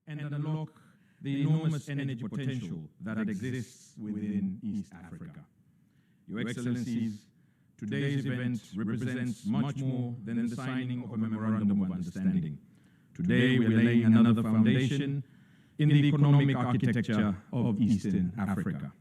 and unlock the enormous energy potential that exists within East Africa. Your Excellencies, today's event represents much more than the signing of a memorandum of understanding. Today, we're laying another foundation in the economic architecture of Eastern Africa.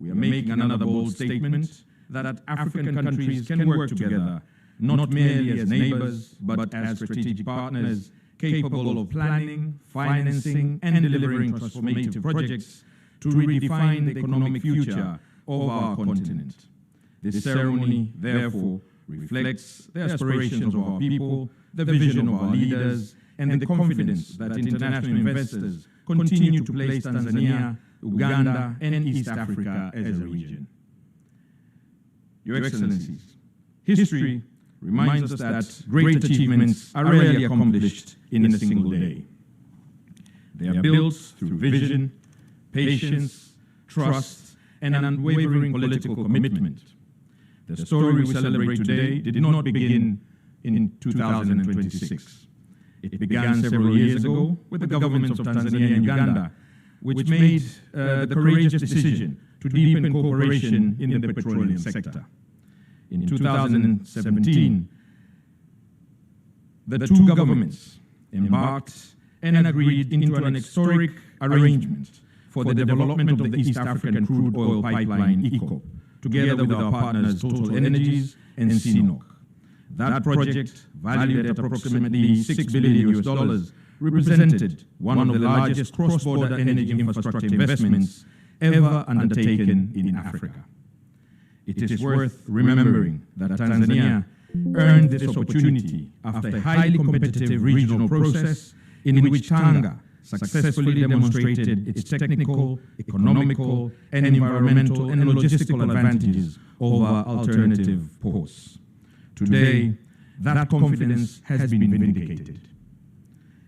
We are making another bold statement that African countries can work together, not merely as neighbors, but as strategic partners capable of planning, financing, and delivering transformative projects to redefine the economic future of our continent. This ceremony, therefore, reflects the aspirations of our people, the vision of our leaders, and the confidence that international investors continue to place Tanzania, Uganda, and East Africa as a region. Your Excellencies, history reminds us that great achievements are rarely accomplished in a single day. They are built through vision, patience, trust, and an unwavering political commitment. The story we celebrate today did not begin in 2026. It began several years ago with the governments of Tanzania and Uganda, which made the courageous decision to deepen cooperation in the petroleum sector. In 2017, the two governments embarked and agreed into an historic arrangement for the development of the East African crude oil pipeline, EACOP, together with our partners Total Energies and CNOOC. That project, valued at approximately $6 billion, represented one of the largest cross-border energy infrastructure investments ever undertaken in Africa. It is worth remembering that Tanzania earned this opportunity after a highly competitive regional process in which Tanga successfully demonstrated its technical, economical, and environmental and logistical advantages over alternative ports. Today, that confidence has been vindicated.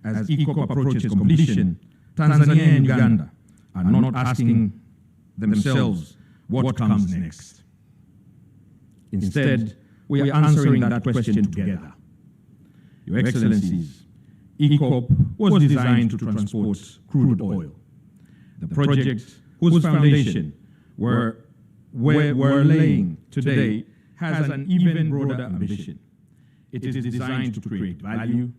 As EACOP approaches completion, Tanzania and Uganda are not asking themselves what comes next. Instead, we are answering that question together. Your Excellencies, EACOP was designed to transport crude oil. The project, whose foundation we're laying today, has an even broader ambition. It is designed to create value,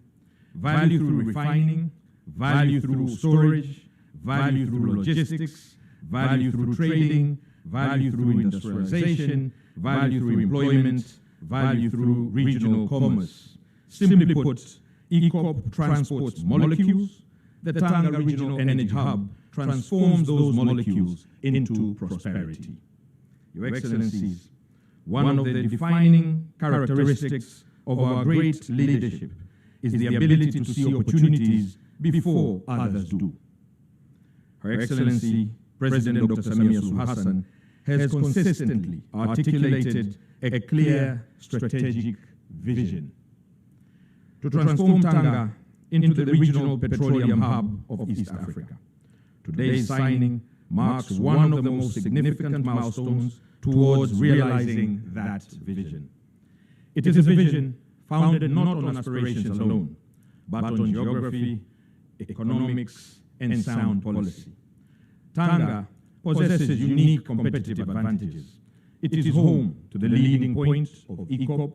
value through refining, value through storage, value through logistics, value through trading, value through industrialization, value through employment, value through regional commerce. Simply put, EACOP transports molecules. The Tanga Regional Energy Hub transforms those molecules into prosperity. Your Excellencies, one of the defining characteristics of our great leadership is the ability to see opportunities before others do. Her Excellency, President Dr. Samia has consistently articulated a clear strategic vision to transform Tanga into the regional petroleum hub of East Africa. Today's signing marks one of the most significant milestones towards realizing that vision. It is a vision founded not on aspirations alone, but on geography, economics, and sound policy. Tanga possesses unique competitive advantages. It is home to the leading point of EACOP.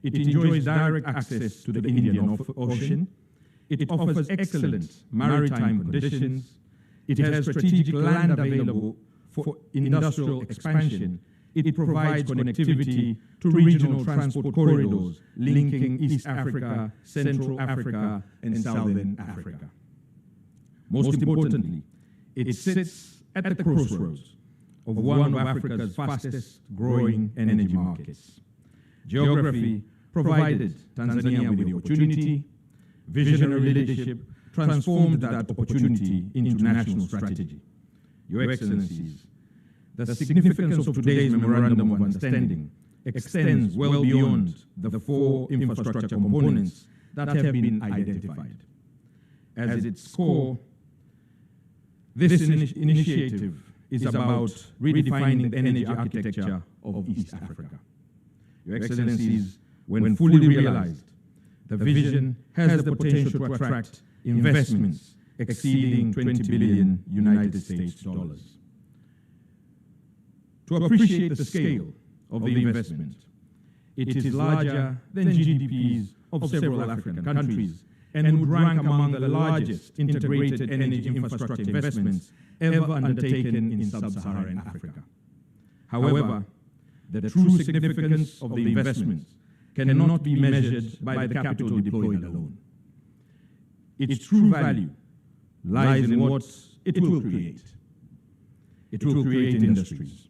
It enjoys direct access to the Indian Ocean. It offers excellent maritime conditions. It has strategic land available for industrial expansion. It provides connectivity to regional transport corridors linking East Africa, Central Africa, and Southern Africa. Most importantly, it sits at the crossroads of one of Africa's fastest growing energy markets. Geography provided Tanzania with the opportunity. Visionary leadership transformed that opportunity into national strategy. Your Excellencies, the significance of today's Memorandum of Understanding extends well beyond the four infrastructure components that have been identified. As its core, this initiative is about redefining the energy architecture of East Africa. Your Excellencies, when fully realized, the vision has the potential to attract investments exceeding 20 billion United States dollars. To appreciate the scale of the investment, it is larger than GDPs of several African countries and would rank among the largest integrated energy infrastructure investments ever undertaken in sub-Saharan Africa. However, the true significance of the investment cannot be measured by the capital deployed alone. Its true value lies in what it will create. It will create industries.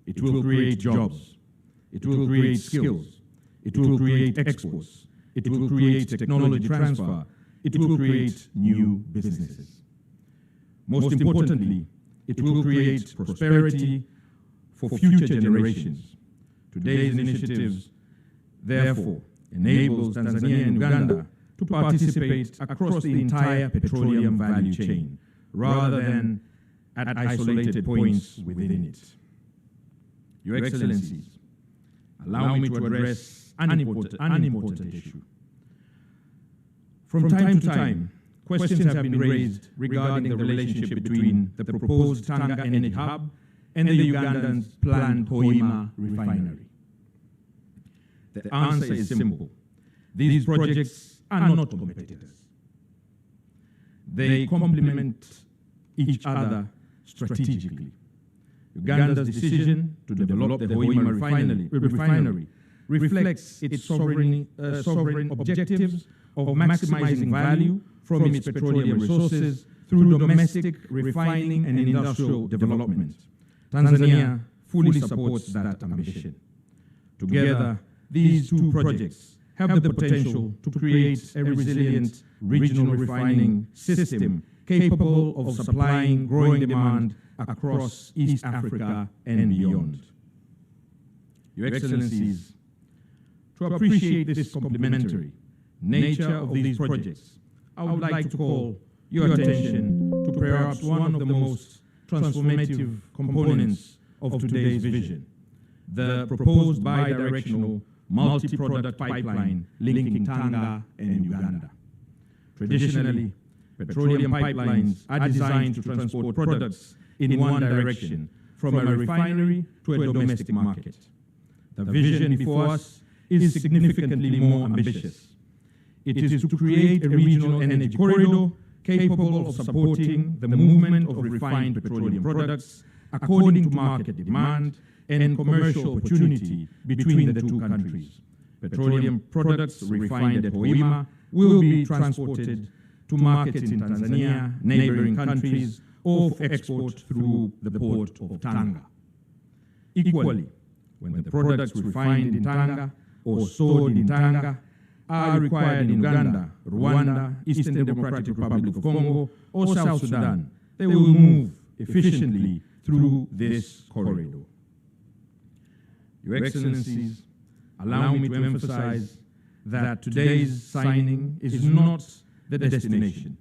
It will create jobs. It will create skills. It will create exports. It will create technology transfer. It will create new businesses. Most importantly, it will create prosperity for future generations. Today's initiatives, therefore, enables Tanzania and Uganda to participate across the entire petroleum value chain, rather than at isolated points within it. Your Excellencies, allow me to address an important issue. From time to time, questions have been raised regarding the relationship between the proposed Tanga Energy Hub and the Ugandan's planned Hoima refinery. The answer is simple. These projects are not competitors. They complement each other strategically. Uganda's decision to develop the Hoima refinery reflects its sovereign objectives of maximizing value from its petroleum resources through domestic refining and industrial development. Tanzania fully supports that ambition. Together, these two projects have the potential to create a resilient regional refining system capable of supplying growing demand across East Africa and beyond. Your Excellencies, to appreciate this complementary nature of these projects, I would like to call your attention to perhaps one of the most transformative components of today's vision, the proposed bi-directional multi-product pipeline linking Tanga and Uganda. Traditionally, petroleum pipelines are designed to transport products in one direction from a refinery to a domestic market. The vision before us is significantly more ambitious. It is to create a regional energy corridor capable of supporting the movement of refined petroleum products according to market demand and commercial opportunity between the two countries. Petroleum products refined at Hoima will be transported to markets in Tanzania, neighboring countries, or for export through the port of Tanga. Equally, when the products refined in Tanga or stored in Tanga are required in Uganda, Rwanda, Eastern Democratic Republic of Congo, or South Sudan, they will move efficiently through this corridor. Your Excellencies, allow me to emphasize that today's signing is not the destination.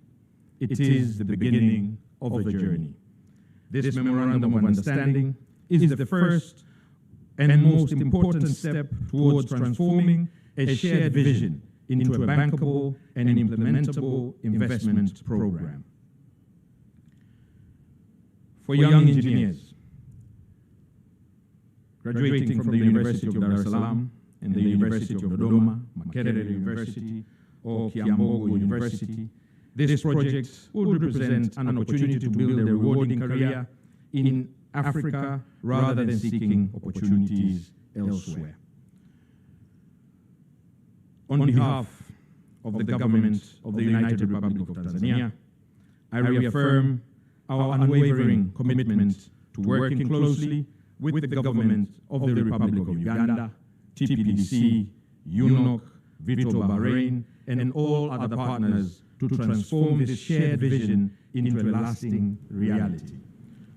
It is the beginning of a journey. This memorandum of understanding is the first and most important step towards transforming a shared vision into a bankable and implementable investment program. For young engineers graduating from the University of Dar es Salaam and the University of Dodoma, Makerere University, or Kiambogo University, this project would represent an opportunity to build a rewarding career in Africa rather than seeking opportunities elsewhere. On behalf of the government of the United Republic of Tanzania, I reaffirm our unwavering commitment to working closely with the government of the Republic of Uganda, TPDC, UNOC, Vitro Bahrain, and all other partners to transform this shared vision into a lasting reality.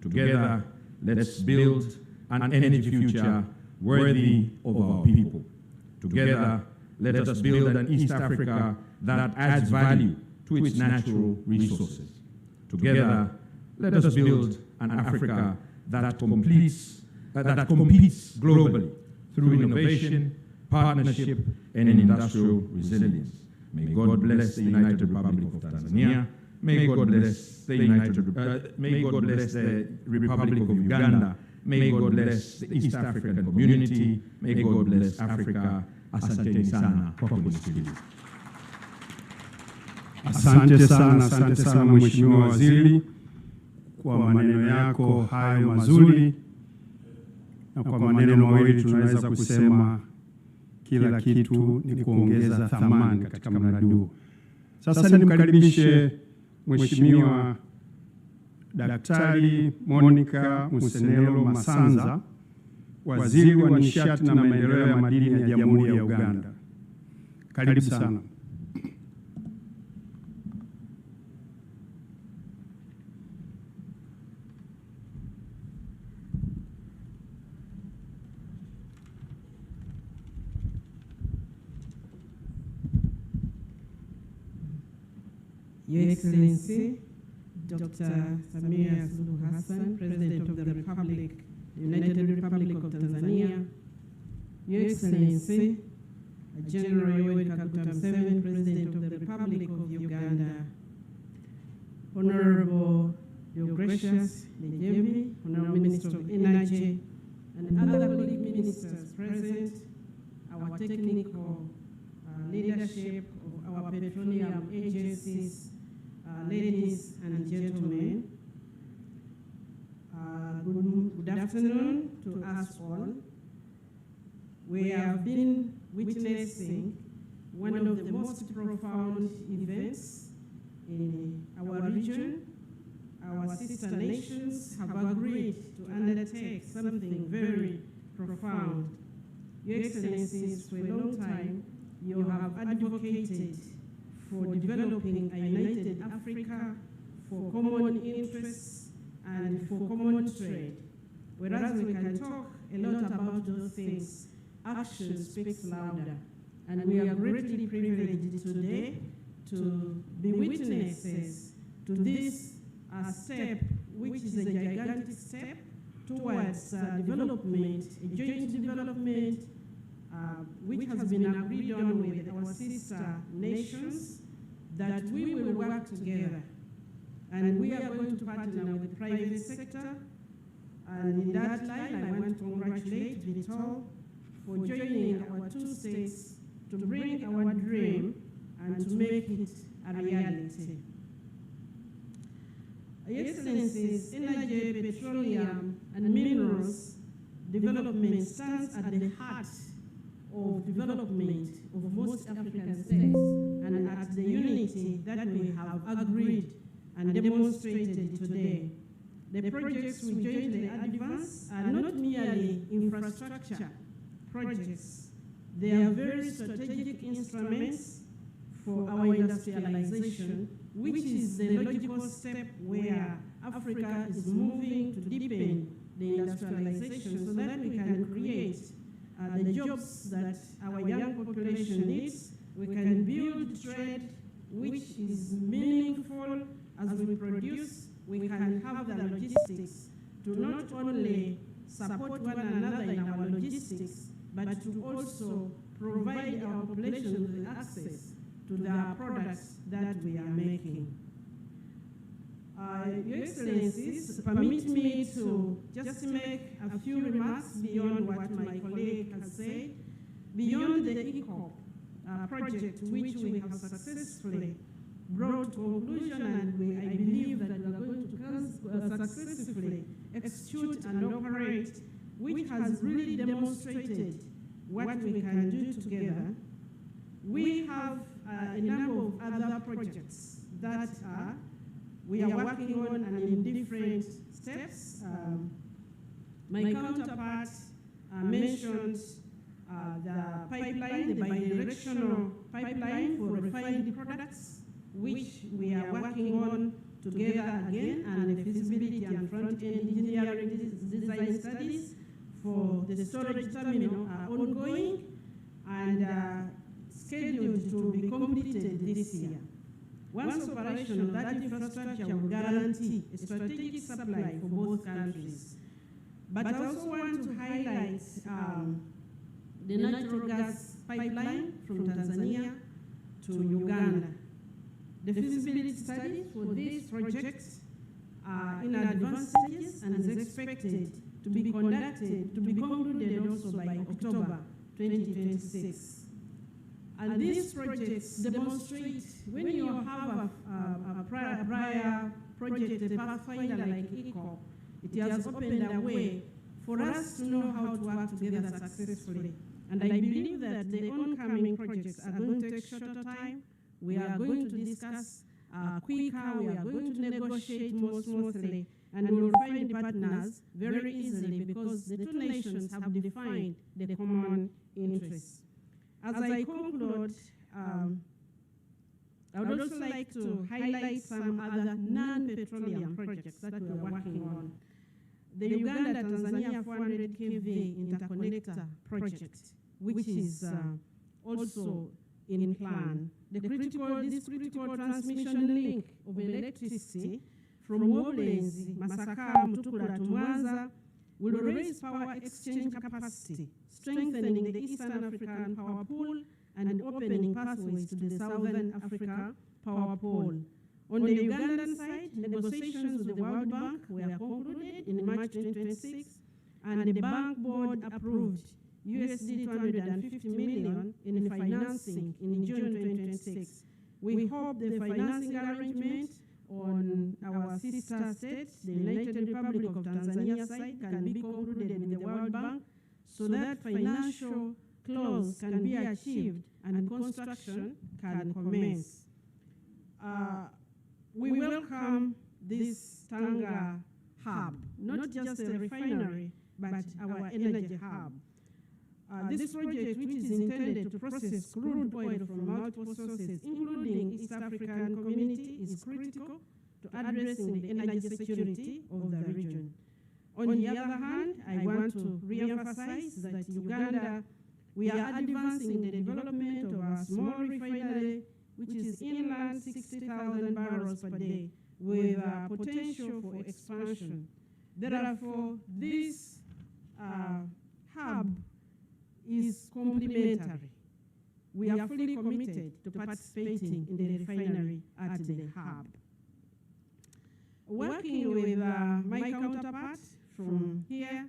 Together, let's build an energy future worthy of our people. Together, let us build an East Africa that adds value to its natural resources. Together, let us build an Africa that competes globally through innovation, partnership, and industrial resilience. May God bless the United Republic of Tanzania. May God bless the may God bless the Republic of Uganda. May God bless the East African community. May God bless Africa. Asanteni sana kwa kunisikiliza. Asante sana Mheshimiwa Waziri kwa maneno yako hayo mazuri, na kwa maneno mawili tunaweza kusema kila kitu ni kuongeza thamani katika mradi huu. Sasa nimkaribishe Mheshimiwa Daktari Monica Musenelo Masanza, Waziri wa Nishati na Maendeleo ya Madini ya Jamhuri ya Uganda. Karibu sana. Your Excellency, Dr. Samia President of the Republic, United Republic of Tanzania, Your Excellency, General Museven, President of the Republic of Uganda, Honorable Deogratius Museven, Honorable Minister of Energy, and other colleague ministers present, our technical leadership of our petroleum agencies, ladies and gentlemen, good afternoon to us all. We have been witnessing one of the most profound events in our region. Our sister nations have agreed to undertake something very profound. Your Excellencies, for a long time, you have advocated for developing a united Africa, for common interests, and for common trade. Whereas we can talk a lot about those things, action speaks louder. And we are greatly privileged today to be witnesses to this step, which is a gigantic step towards development, a joint development, which has been agreed on with our sister nations, that we will work together. And we are going to partner with the private sector. And in that line, I want to congratulate Vitol for joining our two states to bring our dream and to make it a reality. Your Excellencies, energy, petroleum, and minerals development stands at the heart of development of most African states and at the unity that we have agreed and demonstrated today. The projects we jointly advance are not merely infrastructure projects. They are very strategic instruments for our industrialization, which is the logical step where Africa is moving to deepen the industrialization so that we can create the jobs that our young population needs. We can build trade which is meaningful as we produce. We can have the logistics to not only support one another in our logistics, but to also provide our population with access to the products that we are making. Your Excellencies, permit me to just make a few remarks beyond what my colleague has said. Beyond the ECOP project, which we have successfully brought to conclusion, and I believe that we are going to successfully execute and operate, which has really demonstrated what we can do together. We have a number of other projects that we are working on and in different steps. My counterpart mentioned the pipeline, the bidirectional pipeline for refined products, which we are working on together again, and the feasibility and front-end engineering design studies for the storage terminal are ongoing and scheduled to be completed this year. Once operational, that infrastructure will guarantee a strategic supply for both countries. But I also want to highlight the natural gas pipeline from Tanzania to Uganda. The feasibility studies for these projects are in advanced stages and is expected to be concluded also by October 2026. And these projects demonstrate when you have a prior project, a pathfinder like ECOP, it has opened a way for us to know how to work together successfully. And I believe that the oncoming projects are going to take shorter time. We are going to discuss quicker, we are going to negotiate more smoothly, and we will find partners very easily because the two nations have defined the common interests. As I conclude, I would also like to highlight some other non-petroleum projects that we are working on. The Uganda-Tanzania 400 kV interconnector project, which is also in plan. This critical transmission link of electricity from Wobulenzi, Masaka, Mutukula to Mwanza will raise power exchange capacity, strengthening the Eastern African power pool and opening pathways to the Southern Africa power pool. On the Ugandan side, negotiations with the World Bank were concluded in March 2026, and the bank board approved USD 250 million in financing in June 2026. We hope the financing arrangement on our sister state, the United Republic of Tanzania side, can be concluded with the World Bank so that financial close can be achieved and construction can commence. We welcome this Tanga hub, not just a refinery, but our energy hub. This project, which is intended to process crude oil from multiple sources, including East African community, is critical to addressing the energy security of the region. On the other hand, I want to re-emphasize that Uganda, we are advancing the development of a small refinery, which is inland 60,000 barrels per day, with potential for expansion. Therefore, this hub is complementary. We are fully committed to participating in the refinery at the hub. Working with my counterparts from here,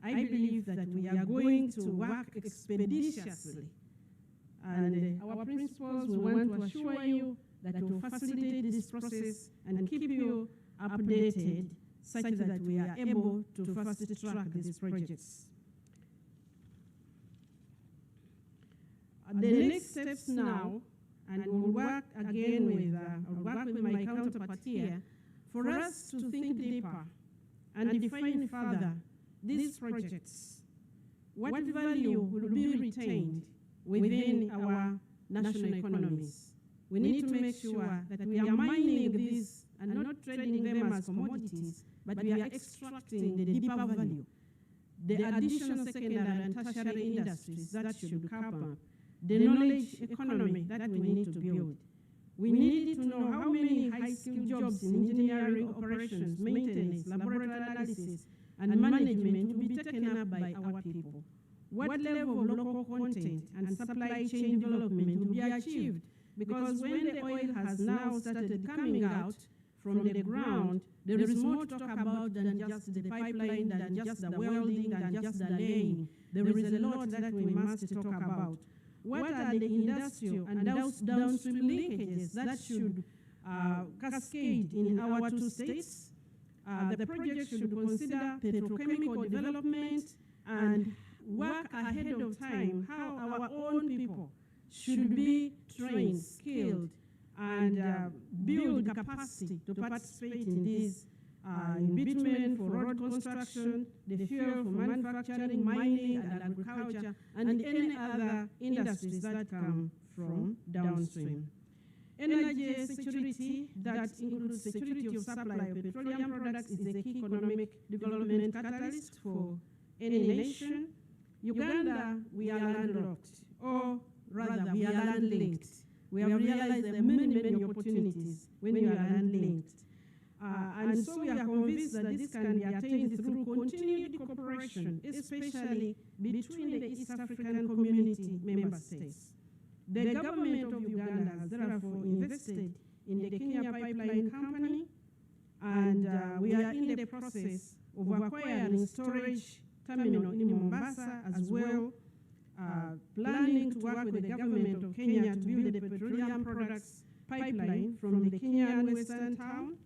I believe that we are going to work expeditiously. And our principals, we want to assure you that we will facilitate this process and keep you updated such that we are able to fast-track these projects. The next steps now, and we'll work again with my counterpart here, for us to think deeper and define further these projects. What value will be retained within our national economies? We need to make sure that we are mining these and not trading them as commodities, but we are extracting the deeper value, the additional secondary and tertiary industries that should cover the knowledge economy that we need to build. We need to know how many high-skilled jobs in engineering, operations, maintenance, laboratory analysis, and management will be taken up by our people. What level of local content and supply chain development will be achieved? Because when the oil has now started coming out from the ground, there is more to talk about than just the pipeline, than just the welding, than just the laying. There is a lot that we must talk about. What are the industrial and downstream linkages that should cascade in our two states? The project should consider petrochemical development and work ahead of time how our own people should be trained, skilled, and build capacity to participate in this in bitumen for road construction, the fuel for manufacturing, mining, and agriculture, and any other industries that come from downstream. Energy security, that includes security of supply of petroleum products, is a key economic development catalyst for any nation. Uganda, we are landlocked, or rather, we are land-linked. We have realized there are many opportunities when you are land-linked. And so we are convinced that this can be attained through continued cooperation, especially between the East African community member states. The government of Uganda has therefore invested in the Kenya Pipeline Company, and we are in the process of acquiring storage terminal in Mombasa as well, planning to work with the government of Kenya to build the petroleum products pipeline from the Kenyan western town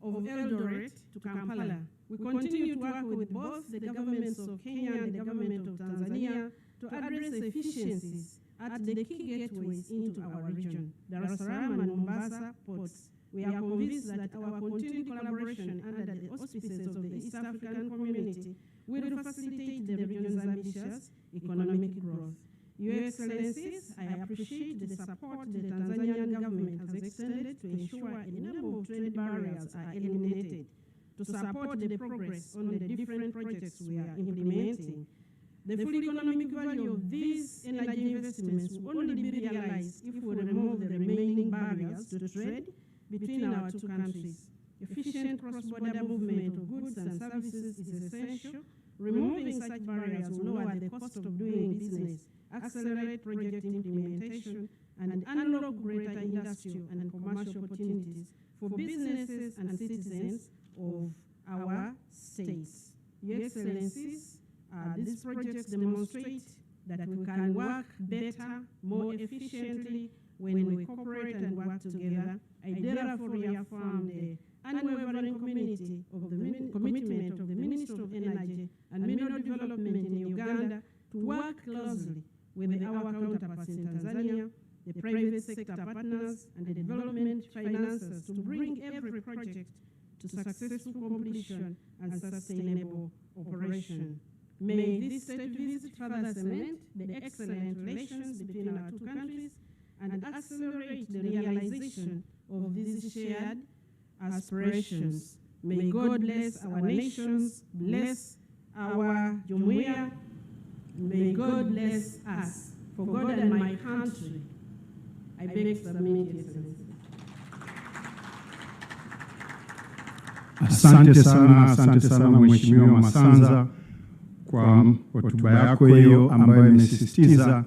of Eldoret to Kampala. We continue to work with both the governments of Kenya and the government of Tanzania to address efficiencies at the key gateways into our region, Salaam and Mombasa ports. We are convinced that our continued collaboration under the auspices of the East African community will facilitate the region's ambitious economic growth. Your Excellencies, I appreciate the support the Tanzanian government has extended to ensure a number of trade barriers are eliminated to support the progress on the different projects we are implementing. The full economic value of these energy investments will only be realized if we remove the remaining barriers to trade between our two countries. Efficient cross-border movement of goods and services is essential. Removing such barriers will lower the cost of doing business, accelerate project implementation, and unlock greater industrial and commercial opportunities for businesses and citizens of our states. Your Excellencies, these projects demonstrate that we can work better, more efficiently when we cooperate and work together. I therefore reaffirm the unwavering commitment of the Ministry of Energy and Mineral Development in Uganda to work closely with our counterparts in Tanzania, the private sector partners, and the development financiers to bring every project to successful completion and sustainable operation. May this state visit further cement the excellent relations between our two countries and accelerate the realization of these shared aspirations. May God bless our nations, bless our Jumuiya, may God bless us. For God and my country, I beg to submit, Excellency. Asante sana Mheshimiwa Masanza kwa hotuba yako hiyo ambayo imesisitiza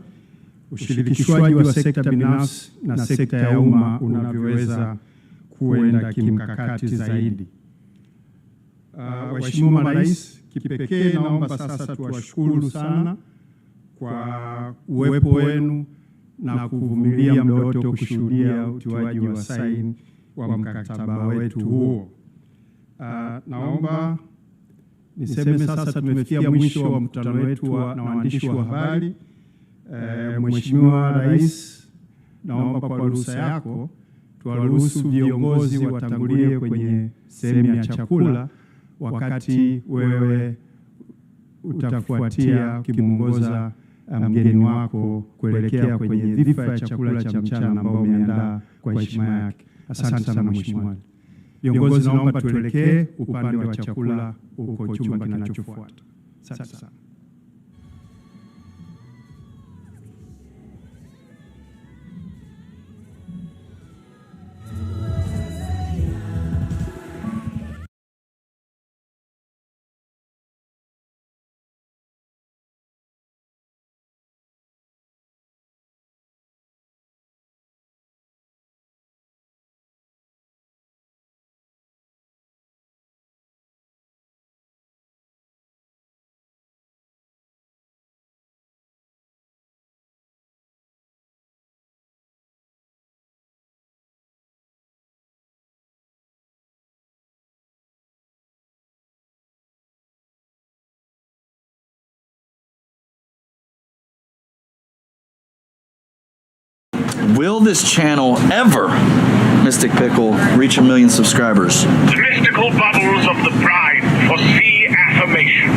ushirikishwaji wa sekta binafsi na sekta ya umma unavyoweza kuenda kimkakati zaidi. Mheshimiwa Rais, kipekee naomba sasa tuwashukuru sana kwa uwepo wenu na kuvumilia muda wote kushuhudia utiwaji wa saini wa mkataba wetu huo. Naomba niseme sasa tumefikia mwisho wa mkutano wetu na waandishi wa habari. Mheshimiwa Rais, naomba kwa ruhusa yako tuwaruhusu viongozi watangulie kwenye sehemu ya chakula, wakati wewe utafuatia kimuongoza mgeni wako kuelekea kwenye dhifa ya chakula cha mchana ambao umeandaa kwa heshima yake. Asante sana Mheshimiwa. Viongozi, naomba tuelekee upande wa chakula uko chumba kinachofuata. Asante sana. Will this channel ever, Mystic Pickle, reach 1 million subscribers? The mystical bubbles of the bride foresee affirmation.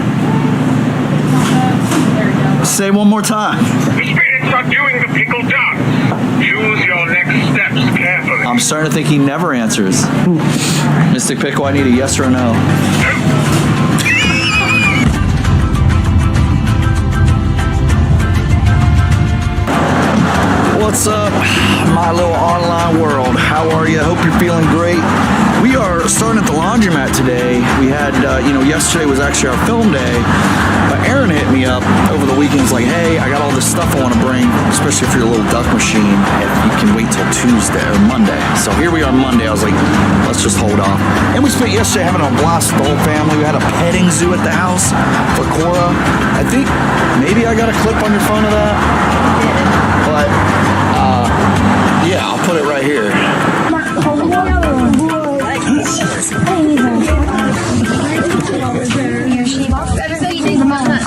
Say one more time. The spirits are doing the pickle dance. Choose your next steps carefully. I'm starting to think he never answers. Mystic Pickle, I need a yes or a no. What's up, my little online world? How are you? Hope you're feeling great. We are starting at the laundromat today. We had, yesterday was actually our film day, but Aaron hit me up over the weekend. He's like, hey, I got all this stuff I want to bring, especially for your little duck machine, if you can wait till Tuesday or Monday. So here we are Monday. I was like, let's just hold off. And we spent yesterday having a blast with the whole family. We had a petting zoo at the house for Cora. I think maybe I got a clip on your phone of that. But, yeah, I'll put it right here.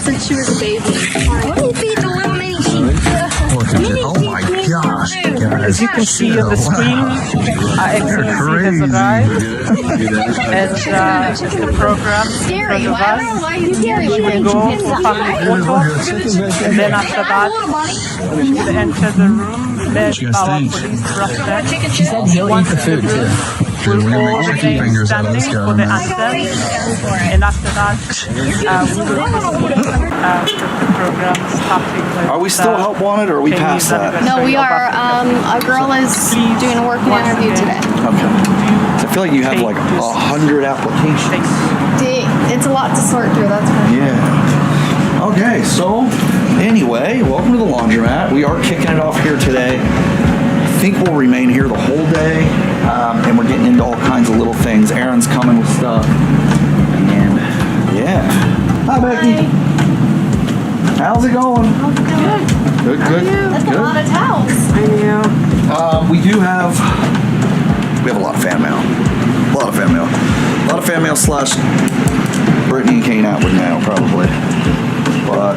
Since she was a baby. Let me feed the little mini sheep. Oh my gosh, guys. As you can see on the screen, Excellency has arrived, and the program in front of us. She will go for family photo, and then after that, she will enter the room led by our police representative. She said he'll eat the food too. We'll all remain standing for the anthem, and after that, we will proceed the program starting with. Are we still help wanted, or are we past that? No, we are. A girl is doing a working interview today. Okay. So I feel like you have like 100 applications. It's a lot to sort through, that's for sure. Yeah. Okay, so anyway, welcome to the laundromat. We are kicking it off here today. I think we'll remain here the whole day, and we're getting into all kinds of little things. Aaron's coming with stuff, and yeah. Hi, Becky. How's it going? Good. That's a lot of towels. I know. We have a lot of fan mail. A lot of fan mail slash Brittany and Kane Atwood mail, probably. But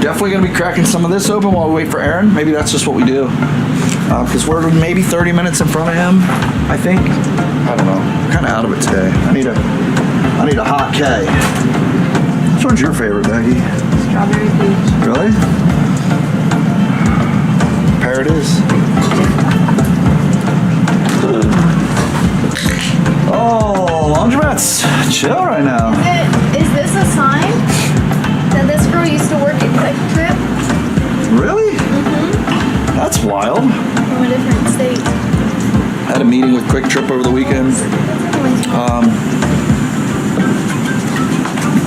definitely going to be cracking some of this open while we wait for Aaron. Maybe that's just what we do. Because we're maybe 30 minutes in front of him, I think. I don't know. I'm kind of out of it today. I need a hot K. Which one's your favorite, Becky? Strawberry peach. Really? There it is. Oh, laundromat's chill right now. Is this a sign that this girl used to work at Quick Trip? Really? Mm-hmm. That's wild. From a different state. Had a meeting with Quick Trip over the weekend.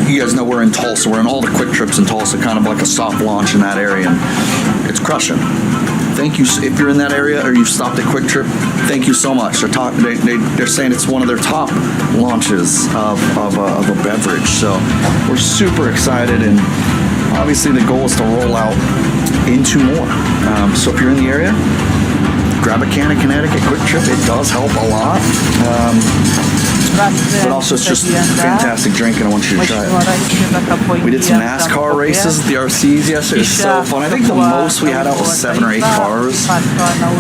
You guys know we're in Tulsa. We're in all the Quick Trips in Tulsa, kind of like a soft launch in that area. And it's crushing. Thank you. If you're in that area or you've stopped at Quick Trip, thank you so much. They're saying it's one of their top launches of a beverage. So we're super excited, and obviously the goal is to roll out into more. So if you're in the area, grab a can of Connecticut Quick Trip. It does help a lot. But also it's just fantastic drink, and I want you to try it. We did some NASCAR races at the RCs yesterday. It was so fun. I think the most we had out was 7 or 8 cars,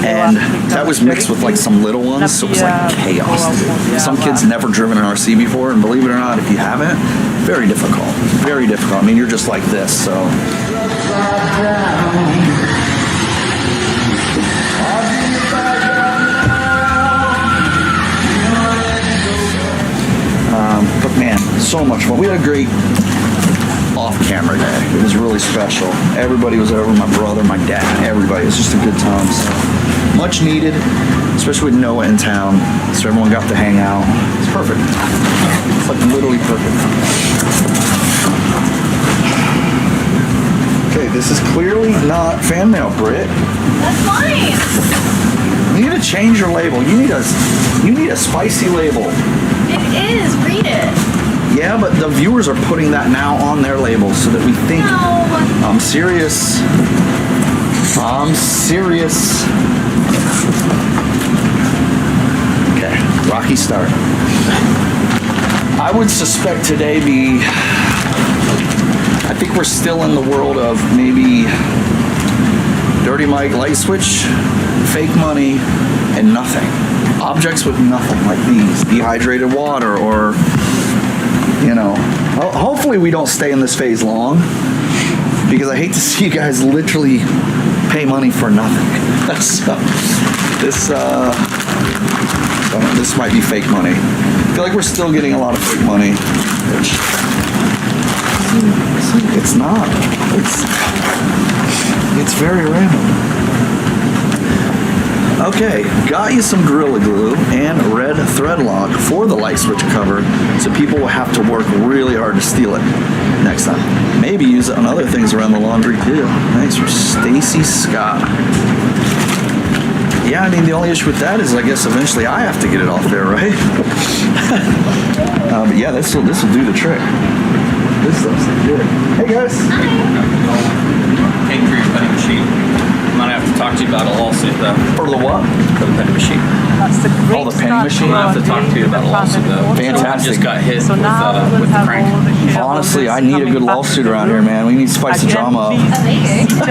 and that was mixed with like some little ones, so it was like chaos, dude. Some kids never driven an RC before, and believe it or not, if you haven't, very difficult. Very difficult. I mean, you're just like this, so. But man, so much fun. We had a great off-camera day. It was really special. Everybody was over, my brother, my dad, everybody. It was just a good time. So much needed, especially with Noah in town. So everyone got to hang out. It's perfect. It's like literally perfect. Okay, this is clearly not fan mail, Britt. That's fine. You need to change your label. You need a spicy label. It is. Read it. Yeah, but the viewers are putting that now on their labels so that we think. No. I'm serious. Okay, rocky start. I would suspect today I think we're still in the world of maybe Dirty Mike, light switch, fake money, and nothing. Objects with nothing, like these, dehydrated water, or, hopefully we don't stay in this phase long, because I hate to see you guys literally pay money for nothing. This might be fake money. I feel like we're still getting a lot of fake money, which it's not. It's very random. Okay, got you some Gorilla Glue and red thread lock for the light switch cover, so people will have to work really hard to steal it next time. Maybe use it on other things around the laundry too. Thanks for Stacy Scott. Yeah, I mean, the only issue with that is I guess eventually I have to get it off there, right? But yeah, this will do the trick. This stuff's good. Hey guys. Paying for your penny machine. I'm gonna have to talk to you about a lawsuit though. For the what? For the penny machine. That's a great Oh, the penny machine? I'm gonna have to talk to you about a lawsuit though. Fantastic. I just got hit So now we'll with the have crank. all the shareholders Honestly, I need a good coming back lawsuit to the around here, room. man. We need to spice the Again, drama up. please be seated. Our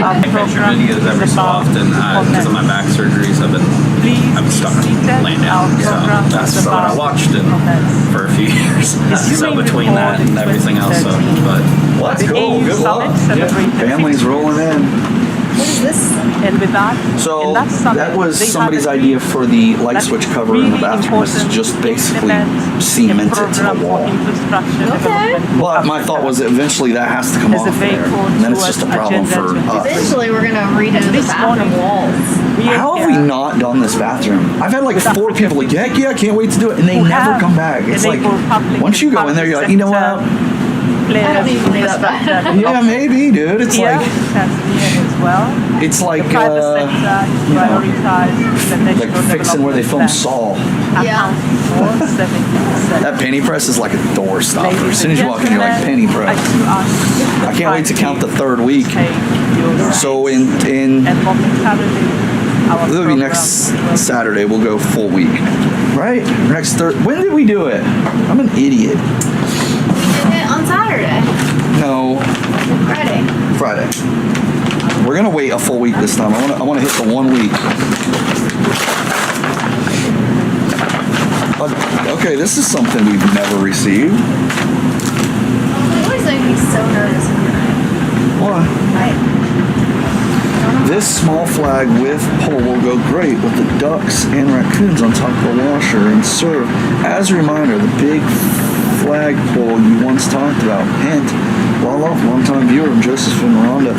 I make sure program videos is every so about often because of my back surgeries. I'm stuck laying down. So that's what I watched for a few years. So between that and everything else, but Well, that's The cool. AU Good luck. Summit celebrated Family's rolling in. What is this? And with that, So in that summit, that was they had somebody's a idea dream for the light that switch is cover in the really bathroom. It's important just to basically implement cement a it to the program for wall. infrastructure Okay. development. But my thought was that eventually that has to come There's a off there. vehicle And then it's just a towards problem Agenda for 20. us. Eventually, we're gonna redo the This bathroom morning, walls. How have we not done this bathroom? I've had like With 4 people like, heck yeah, I can't wait to do it. And they who never have come back. It's like, enabled public once you go in there, you're like, you know what? I don't even do that bad. Yeah, maybe, dude. It's Here, like, Tanzania as well. it's like, The private sector is you know, prioritized the like national fixing where they film development Saul. plan, Yeah. accounting for 70%. That penny press is like a door stopper. As soon as you walk in, you're like, penny press. I I can't wait to count the 3rd week. So in and momentarily, our it'll be program next will Saturday. We'll go full week, right? Next Thursday. When did we do it? I'm an idiot. We did it on Saturday, No, Friday. Friday. We're gonna wait a full week this time. I wanna hit the 1 week. Okay, this is something we've never received. It always makes me so nervous. What? This small flag with pole will go great with the ducks and raccoons on top of the washer and serve as a reminder the big flag pole you once talked about. Hint, long-time viewer Joseph from Rwanda.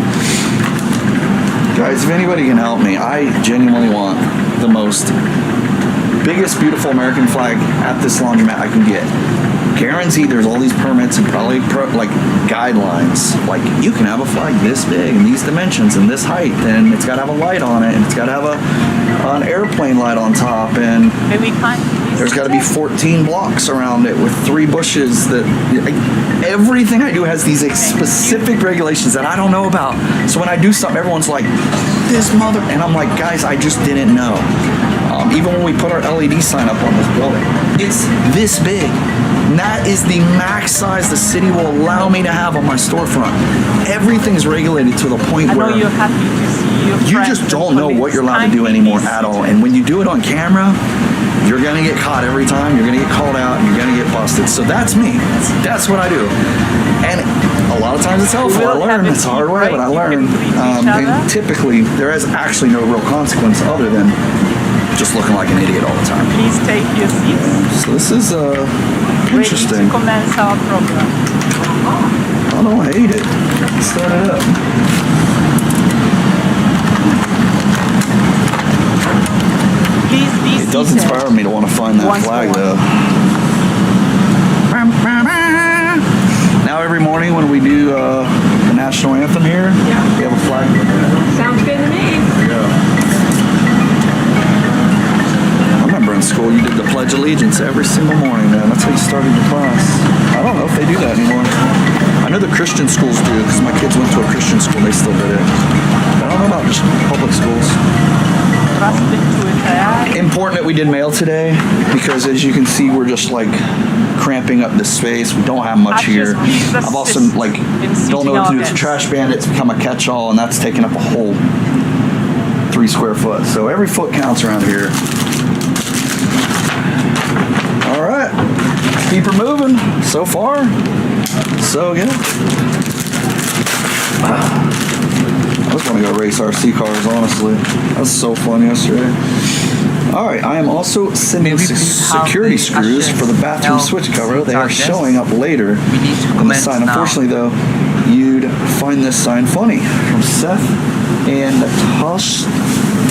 Guys, if anybody can help me, I genuinely want the biggest beautiful American flag at this laundromat I can get. Guaranteed there's all these permits and probably guidelines. Like, you can have a flag this big and these dimensions and this height, and it's got to have a light on it, and it's got to have an airplane light on top, and there's got to be 14 blocks around it with 3 bushes. Everything I do has these specific regulations that I don't know about. So when I do something, everyone's like, this mother, and I'm like, guys, I just didn't know. Even when we put our LED sign up on this building, it's this big. And that is the max size the city will allow me to have on my storefront. Everything's regulated to the point where you're happy to see your you just don't know what you're allowed to do anymore at all. And when you do it on camera, you're gonna get caught every time. You're gonna get called out. And you're gonna get busted. So that's me. That's what I do. And a lot of times it's helpful. I learn. It's a hard way, but I learn. And typically, there is actually no real consequence other than just looking like an idiot all the time. Please take your seats. So this is interesting. Ready to commence our program. I don't hate it. Let's start it up. Please be It does seated. inspire me to want to find that flag, though. Now every morning when we do the national anthem here, we have a flag. Sounds good to me. Yeah. I remember in school you did the Pledge of Allegiance every single morning, man. That's how you started your class. I don't know if they do that anymore. I know the Christian schools do, because my kids went to a Christian school and they still did it. I don't know about just public schools. Important that we did mail today, because as you can see, we're just like cramping up this space. We don't have much here. I've also don't know what to do. It's trash bandits become a catch-all, and that's taking up a whole 3 square foot. So every foot counts around here. All right, keep her moving. So far, so good. I was going to go race RC cars, honestly. That was so fun yesterday. All right, I am also sending security screws for the bathroom switch cover. They are showing up later in the sign. Unfortunately, though, you'd find this sign funny. From Seth and Tosh.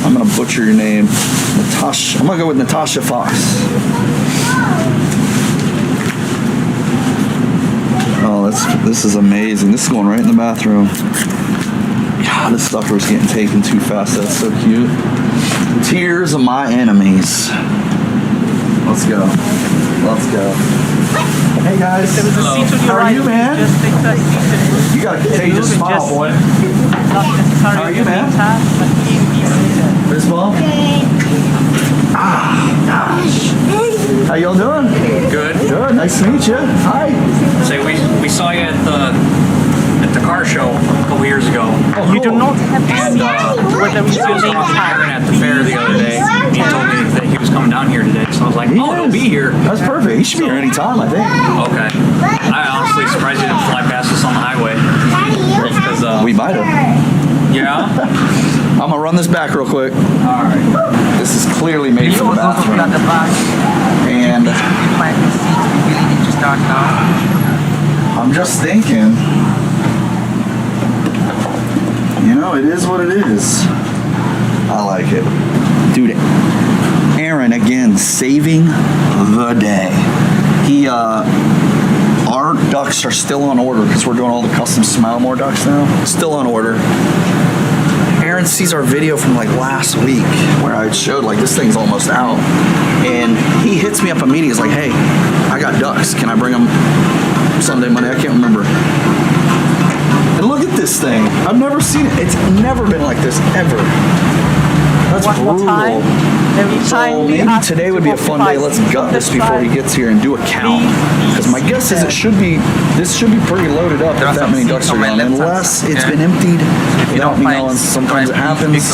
I'm going to butcher your name. Natasha. I'm gonna go with Natasha Fox. Oh, this is amazing. This is going right in the bathroom. God, this sucker's getting taken too fast. That's so cute. Tears of my enemies. Let's go. Let's go. Hey guys. How are you, man? You got a contagious smile, boy. How are you, man? Fist bump? Ah, gosh. How y'all doing? Good. Good. Nice to meet you. Hi. Say we saw you at the car show a couple years ago. Oh, cool. You do not have to And whether we I was talking to Aaron at the fair the other day. He told me that he was coming down here today, so I was like, oh, he'll be here. That's perfect. He should be here any time, I think. Okay. I honestly surprised he didn't fly past us on the highway. Because We might have. yeah. I'm gonna run this back real quick. All right. This is clearly made for the bathroom. And I'm just thinking, you know, it is what it is. I like it. Dude, Aaron, again, saving the day. Our ducks are still on order because we're doing all the custom Smile More ducks now. Still on order. Aaron sees our video from like last week where I showed like this thing's almost out. And he hits me up immediately. He's like, hey, I got ducks. Can I bring them Sunday, Monday? I can't remember. And look at this thing. I've never seen it. It's never been like this, ever. That's brutal. So maybe today would be a fun day. Let's gut this before he gets here and do a count. Because my guess is this should be pretty loaded up if that many ducks are gone. Unless it's been emptied without me knowing. Sometimes it happens.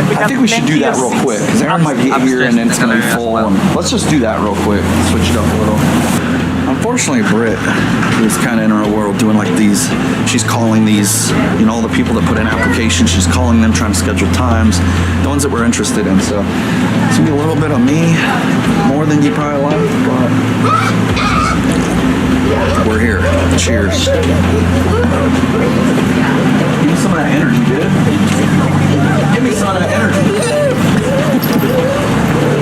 I think we should do that real quick. Because Aaron might get here and then it's going to be full. And let's just do that real quick. Switch it up a little. Unfortunately, Britt is kind of in her world doing like these. She's calling these, you know, all the people that put in applications. She's calling them, trying to schedule times, the ones that we're interested in. So it's gonna be a little bit of me, more than you probably like, but we're here. Cheers. Give me some of that energy, dude. Give me some of that energy.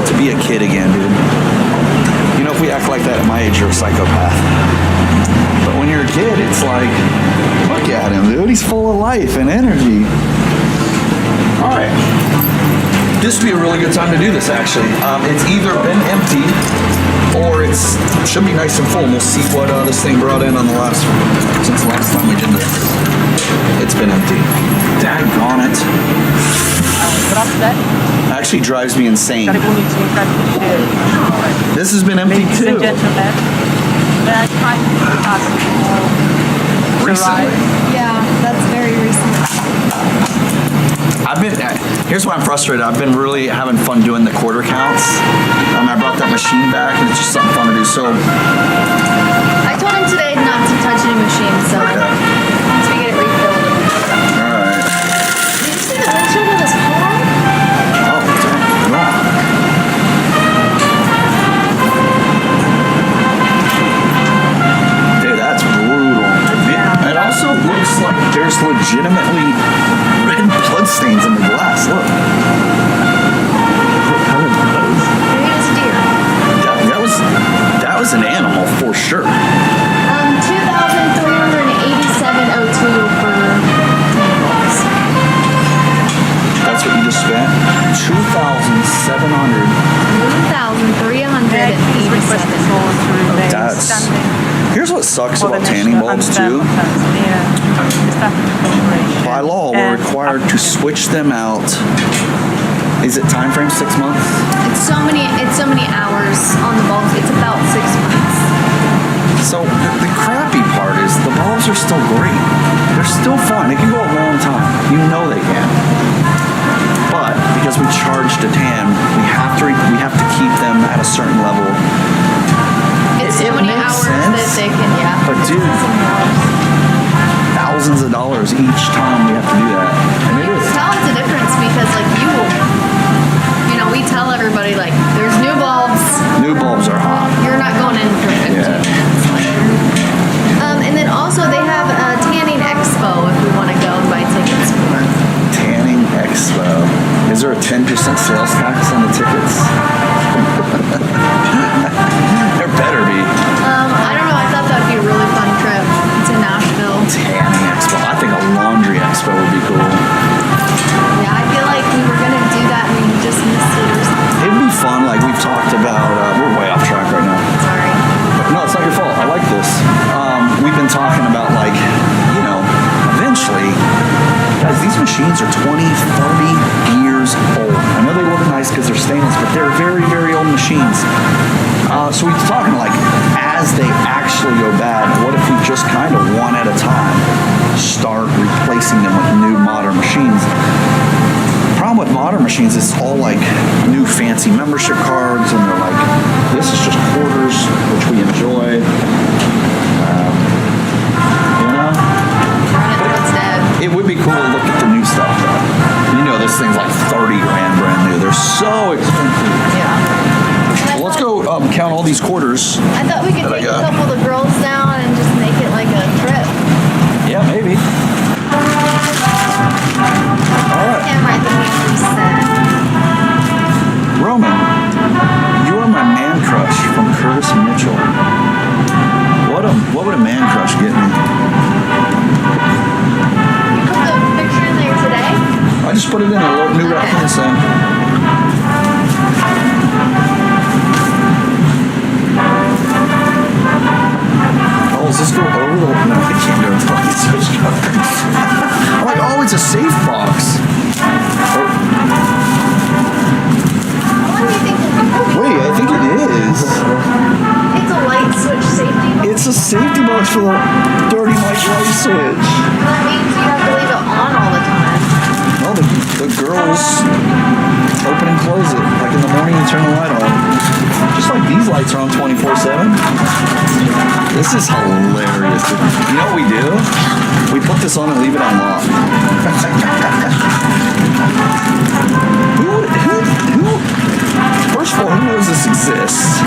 To be a kid again, dude. You know, if we act like that at my age, you're a psychopath. But when you're a kid, it's like, look at him, dude. He's full of life and energy. All right. This would be a really good time to do this, actually. It's either been emptied or it should be nice and full. And we'll see what this thing brought in on since the last time we did this. It's been empty. Daggone it. Actually drives me insane. This has been empty too. Recently. Yeah, that's very recent. Here's why I'm frustrated. I've been really having fun doing the quarter counts. I brought that machine back and it's just something fun to do. So I told him today not to touch any machine, so once we get it refilled. Alright. Did you see the windshield of this car? Oh, damn. Dude, that's brutal. It also looks like there's legitimately red bloodstains in the glass. Look. What kind of blood? Maybe it's a deer. That was an animal for sure. 2,387.02 for $10. That's what you just spent? 2,700. 2,387. That's. Here's what sucks about tanning bulbs too. By law, we're required to switch them out. Is it time frame 6 months? It's so many hours on the bulbs. It's about 6 months. So the crappy part is the bulbs are still great. They're still fun. They can go a long time. You know they can. But because we charge to tan, we have to keep them at a certain level. It's so many hours that they can, yeah. But dude, thousands of dollars each time we have to do that. And it is. Tell it's a difference because like we tell everybody like there's new bulbs. New bulbs are hot. You're not going in for 15 minutes later. And then also they have a tanning expo if we want to go and buy tickets for. Tanning expo. Is there a 10% sales tax on the tickets? There better be. I don't know. I thought that would be a really fun trip to Nashville. Tanning expo. I think a laundry expo would be cool. Yeah, I feel like we were gonna do that and we just missed it or something. It'd be fun. Like we've talked about. We're way off track right now. Sorry. No, it's not your fault. I like this. We've been talking about like, you know, eventually, guys, these machines are 20, 30 years old. I know they look nice because they're stainless, but they're very, very old machines. So we're talking like, as they actually go bad, what if we just kind of one at a time start replacing them with new modern machines? The problem with modern machines is it's all like new fancy membership cards, and they're like, this is just quarters, which we enjoy. You know? It would be cool to look at the new stuff though. You know, this thing's like 30 grand brand new. They're so expensive. Yeah. Well, let's go count all these quarters. I thought we could take a couple of the girls down and just make it like a trip. Yeah, maybe. All right. Camera, I think we reset. Roman, you are my man crush from Curtis Mitchell. What would a man crush get me? You put the picture in there today? I just put it in a little new reference. Oh, does this go over the? No, I can't go until I switch cover. I'm like, oh, it's a safe box. Wait, I think it is. It's a light switch safety box. It's a safety box for the dirty light switch. That means you have to leave it on all the time. No, the girls open and close it. Like in the morning, you turn the light on. Just like these lights are on 24/7. This is hilarious. You know what we do? We put this on and leave it on lock. Who? First of all, who knows this exists?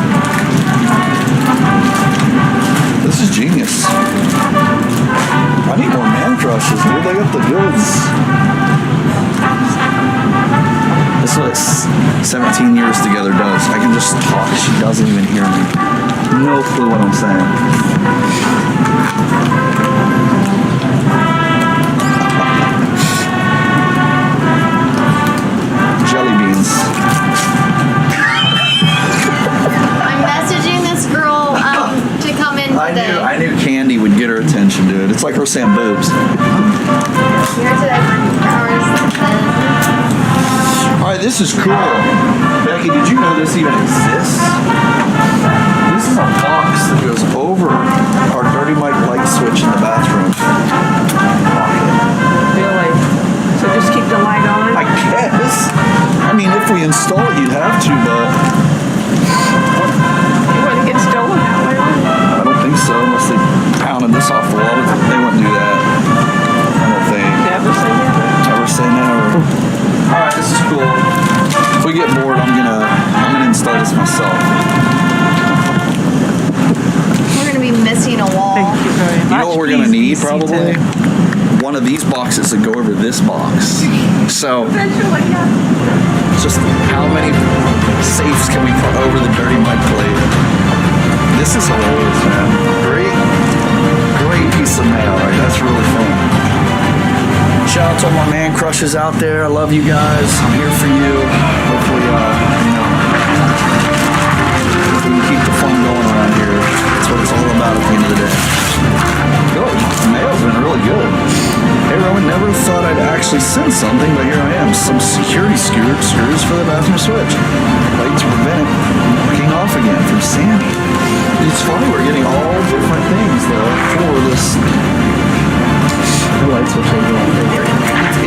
This is genius. I need more man crushes, dude. They got the goods. This is what 17 years together does. I can just talk. She doesn't even hear me. No clue what I'm saying. Jelly beans. I'm messaging this girl to come in today. I knew Candy would get her attention, dude. It's like her saying boobs. Here today for 2 hours. All right, this is cool. Becky, did you know this even exists? This is a box that goes over our dirty mic light switch in the bathroom. Really? So just keep the light on? I guess. I mean, if we install it, you'd have to, but You wouldn't get stolen that way, would you? I don't think so, unless they pounded this off the wall. They wouldn't do that. I don't think. Never say never. Never say never. All right, this is cool. If we get bored, I'm gonna install this myself. We're going to be missing a wall. Thank you very much. You know what we're gonna need probably? One of these boxes that go over this box. So, just how many safes can we put over the dirty mic plate? This is hilarious, man. Great piece of mail, right? That's really fun. Shout out to all my man crushes out there. I love you guys. I'm here for you. Hopefully, we can keep the fun going around here. That's what it's all about at the end of the day. Good. The mail's been really good. Hey, Roman, never thought I'd actually send something, but here I am. Some security screws for the bathroom switch. Like to prevent it working off again from Sammy. It's funny, we're getting all different things, though, for this. The light switch ain't going figure.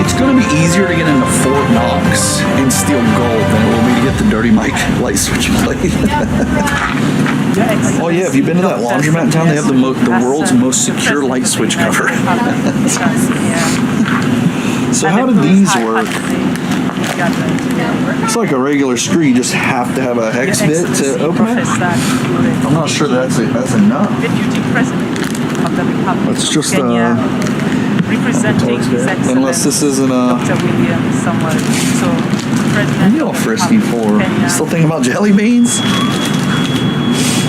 It's going to be easier to get into Fort Knox and steal gold than it will be to get the dirty mic light switch plate. Oh yeah, have you been to that laundromat in town? They have the world's most secure light switch cover. So how do these work? It's like a regular screw. You just have to have a hex bit to open it. I'm not sure that's enough. It's just representing His Excellency unless this isn't a Dr. William somewhere. So What are you all frisky for? Still thinking about jelly beans?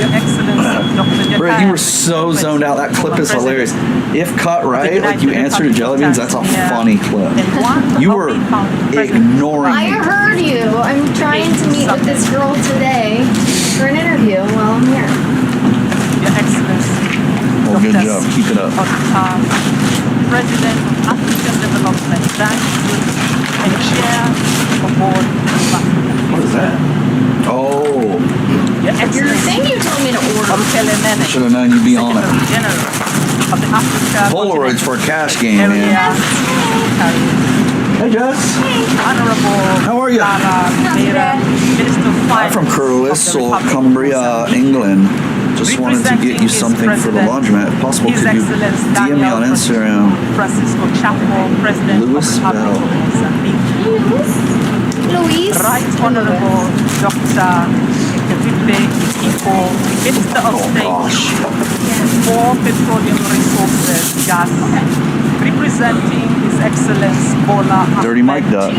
Your Excellency, Dr. Bro, you were so zoned out. That clip is hilarious. If cut right, like you answered to jelly beans, that's a funny clip. You were ignoring I me. heard you. I'm trying to meet with this girl today for an interview while I'm here. Your Excellency, Well, good job. Keep it up. President of African Development Bank and Chair of Board of What is that? Oh. Your Your thing you told me to order. Should have known you'd be on it. General of the Africa Polaroids for a cash game, man. Hey, Jess. Honorable How are you? Minister of Finance. I'm from Curlis, Cumbria, England. Just wanted to get you something for the laundromat. If possible, could you DM me on Instagram? Francisco Chapo, President Louis of the Republic of Mozambique. Luis. Right Honorable Dr. Felipe Ipo, Minister of State for Petroleum Resources, Gas, representing His Excellence Bola Ahmed Dirty Mike Duck.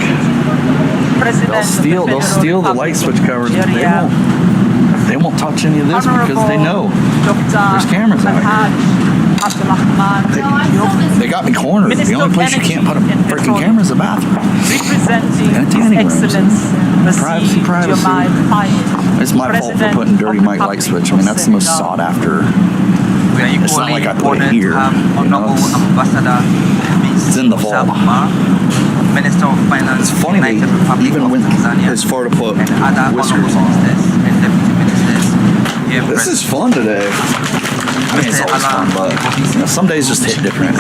President They'll steal the light switch covers. They won't touch any of this because they know there's cameras out here. They got me cornered. The only place you can't put a freaking camera is the bathroom. Representing His Excellence, Privacy. It's my fault for putting Dirty Mike light switch. I mean, that's the most sought after. It's not like I put it here. You know, it's in the vault. Minister of Finance, it's funny they even went as far to put whiskers on. This is fun today. I mean, it's always fun, but you know, some days just hit different.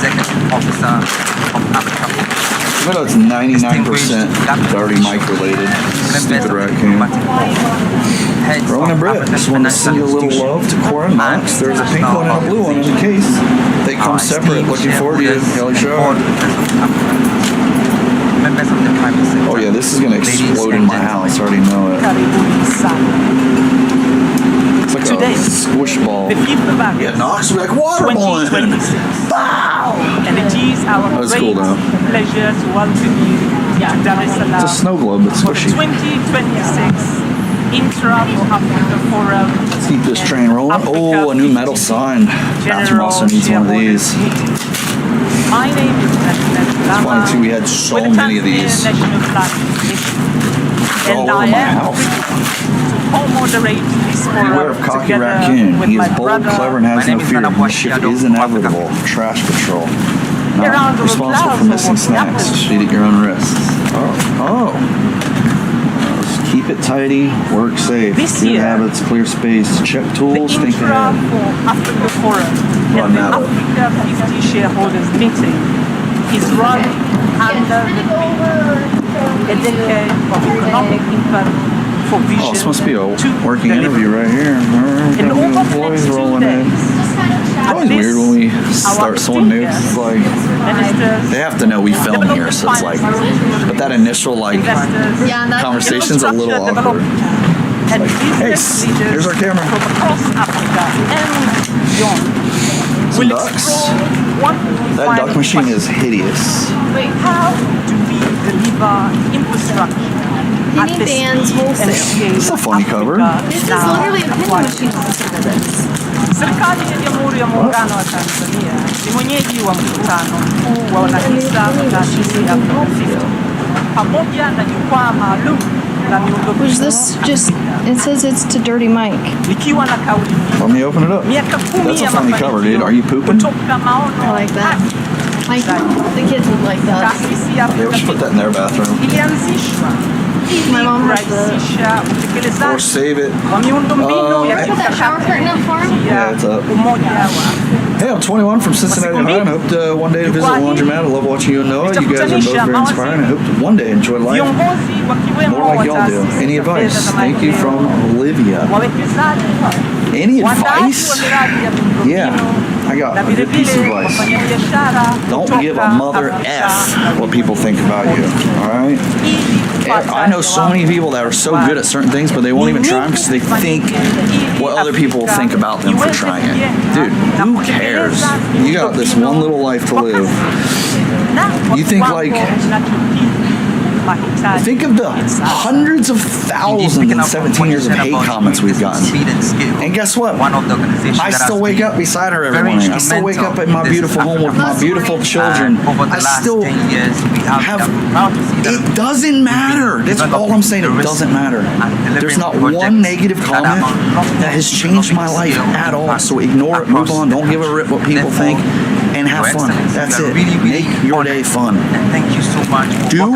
Even though it's 99% Dirty Mike related, stupid raccoon. Rowan and Britt, just want to send you a little love to Cora and Max. There's a pink one and a blue one in the case. They come separate. Looking forward to you, Kelly Shaw. Oh yeah, this is going to explode in my house. I already know it. It's like a squish ball. Yeah, knocks me like water balloon. Wow! And it is our great pleasure to welcome you to Dar es Salaam. It's a snow globe, it's squishy. For the 2026 Intra-Africa Forum. Let's keep this train rolling. Oh, a new metal sign. Bathroom also needs one of these. My name is It's funny too, we had so many of these all over my house. Co-moderate this forum. Beware of Cocky Raccoon. He is bold, clever, and has no fear. Mischief is inevitable. Trash patrol. Not responsible for missing snacks. Feed at your own risks. Oh. Just keep it tidy. Work safe. Good habits. Clear space. Check tools. Think ahead. Africa Forum and the Africa 50 shareholders meeting is run under the theme a decade of economic impact. Oh, this must be a working interview right here. And over the next 2 days, it's always weird when we start someone new. It's like they have to know we film here, so it's like, but that initial like conversation's a little awkward. It's like, hey, here's our camera. From across Africa and beyond. Some ducks. That duck machine is hideous. How do we deliver infrastructure? Penny Dan's Wholesale. It's a funny cover. This is literally a penny machine. Serikali ya Jamhuri ya Muungano wa Tanzania ni mwenyeji wa mkutano mkuu wa wanahisa wa taasisi ya Afrika pamoja na jukwaa maalum la miundombinu. Was this just? It says it's to Dirty Mike. Likiwa na kauli Let me open it up. That's a funny cover, dude. Are you pooping? I like that. Like the kids would like that. They should put that in their bathroom. My mom has the. Or save it. Put that shower curtain up for him? Yeah, it's up. Hey, I'm 21 from Cincinnati, Ohio, and I hope to one day to visit Laundromat. I love watching you and Noah. You guys are both very inspiring. I hope to one day enjoy life more like y'all do. Any advice? Thank you from Olivia. Any advice? Yeah, I got a good piece of advice. Don't give a mother F what people think about you, alright? I know so many people that are so good at certain things, but they won't even try them because they think what other people will think about them for trying it. Dude, who cares? You got this one little life to live. You think like mahitaji. Think of the hundreds of thousands and 17 years of hate comments we've gotten. And guess what? I still wake up beside her every morning. I still wake up in my beautiful home with my beautiful children. I still have... It doesn't matter. That's all I'm saying. It doesn't matter. There's not one negative comment that has changed my life at all. So ignore it, move on, don't give a rip what people think, and have fun. That's it. Make your day fun. Thank you so much. Do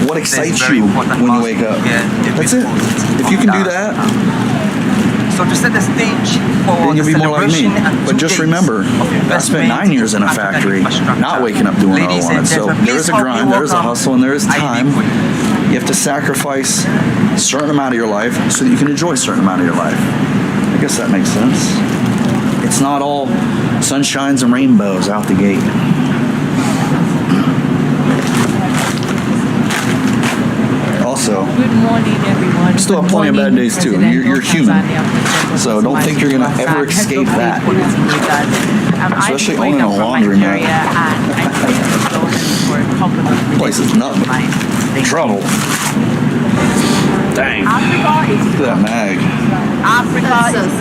what excites you when you wake up. That's it. If you can do that, so to set the stage for then you'll be more like me. But just remember, I spent 9 years in a factory, not waking up doing what I wanted. So there is a grind, there is a hustle, and there is time. You have to sacrifice a certain amount of your life so that you can enjoy a certain amount of your life. I guess that makes sense. It's not all sunshines and rainbows out the gate. Also, good morning, everyone. Still have plenty of bad days too. You're human, so don't think you're gonna ever escape that. Especially owning a laundromat. Place is nothing but trouble. Dang. Look at that mag. Africa is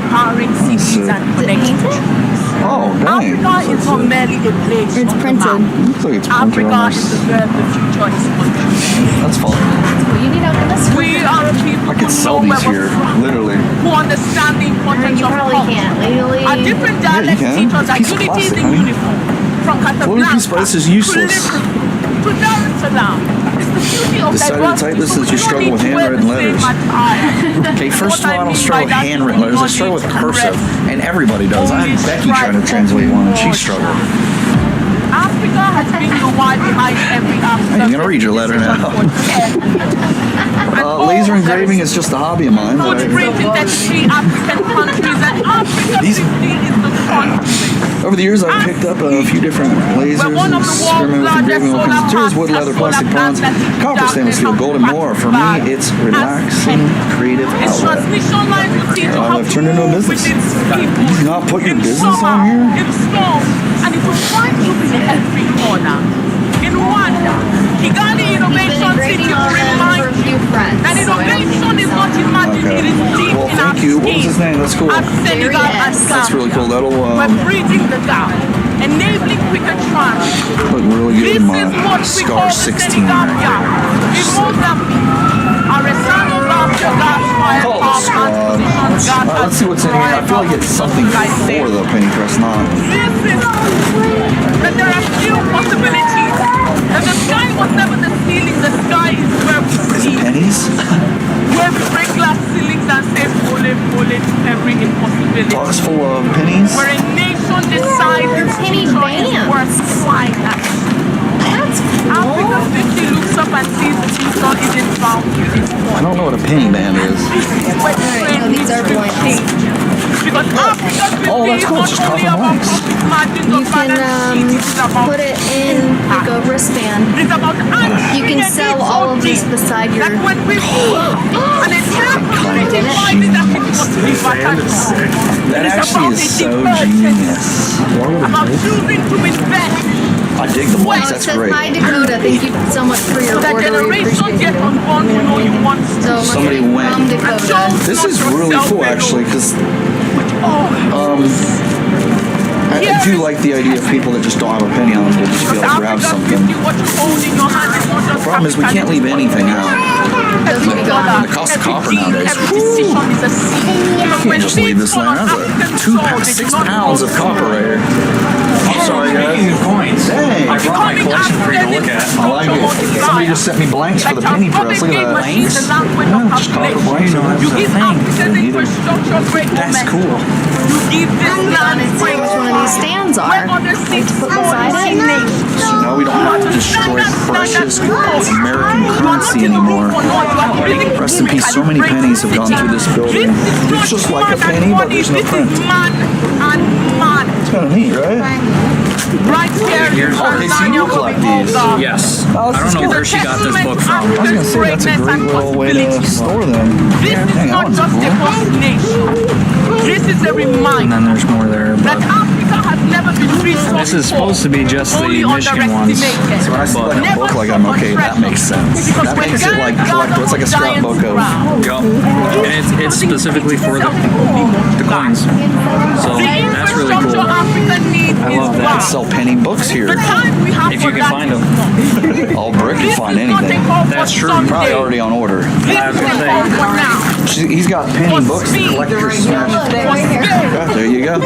empowering cities and connecting countries. Oh, dang. Africa is not merely a place. It's printed. Looks like it's printed Africa on is this. where the future is country. That's fun. Well, you need to open this one. We are a people I could sell these here, literally. who understand the importance You of probably culture. can't legally. Our different Yeah, you dialects can. teach us that Piece of unity is plastic, in honey. uniform. From Floating piece of Casablanca ice is useless. to Dar es Salaam. It's the beauty of Decided to diversity. type this So as we you don't struggle need with to wear handwritten the same letters. attire. Okay, first of all, I don't mean struggle by with that handwritten is letters. I we struggle with don't need to cursive, express and everybody does. I had Becky trying to translate one, and she struggled. Africa has been the why behind every African. I'm gonna read your letter now. Laser engraving is just a hobby of mine. But Footprint in 33 African countries, and Africa 50 is the continent. over the years, I've picked up a few different lasers and experimented with engraving all kinds of materials: wood, leather, plastic, bronze, copper, stainless steel, gold, and more. For me, it's relaxing, creative Its outlet. transmission lines will teach you how I've to turned into a move business. with its people. You not put your In business summer, on here? in storm, and it will find you in every corner. In Rwanda, Kigali Innovation City will remind you that innovation is not imagined, it is deep Well, in our thank you. What was his skin. name? That's cool. At Senegal and That's really cool. That'll We're bridging the gap, enabling quicker transit. look really good in my This is what we Scar call the 16 Senegal right gap. here. In Mozambique, Arezano Rapture gas-fired Call power the squad. plant station Let's see what's in here. I feel like it's something for the penny press, not. This is that there are few possibilities. That the sky was never the ceiling, the sky is where we Is see. it pennies? Where we break glass ceilings and say, pull it, every impossibility. Box full of pennies. Where a nation decides its penny future is bands. worth flying at. That's Africa cool. 50 looks up and sees the future isn't found within I don't know what a penny band is. where trade these are needs to blanks. change. Because Africa 50 Oh, that's is cool. not Just only copper about blanks. profit margins You of balance can sheet, it's about put it in like a wristband. It's about You can sell all of this beside your. that when we and it's did it. That actually is so genius. about choosing to invest I dig the Well, blanks. it That's says, great. hi Dakota, thank you so much for your that order. We generations appreciate get it. on board who know you want So much Somebody from went. Dakota. This is really cool, actually, because I do like the idea of people that just don't have a penny on them to just be able to grab something. The problem is we can't leave anything out. The cost of copper nowadays. You can't just leave this laying out. That's 6 pounds of copper right here. I'm sorry, guys. Coins. Dang. I brought my collection for you to look at. I like it. Somebody just sent me blanks for the penny press. Look at that. Blanks? Yeah, just copper blanks. You give Africans infrastructure great That's momentum. cool. You give this land Which one of these stands are? where other states put beside it? So now we don't have to destroy precious American currency anymore. Rest in peace. So many pennies have gone through this building. It's just like a penny, but there's no print. This is man and man. It's kind of neat, right? Right here in Okay, so you collect these. Yes. I don't know where she got this book from. I was gonna say that's a great little way to store them. This is Dang, that not one's just a cool. destination. This is a And reminder then there's more there. that But Africa This is supposed to be just the Michigan ones. So when I see like a book, like I'm okay, that makes sense. That makes it like it's like a scrapbook of. Yep. And it's specifically for the coins. So that's really cool. I love that. You can sell penny books here. If you can find them. All Brick can find anything. That's true. Probably already on order. I was gonna say. He's got penny books, collector's smash. There you go.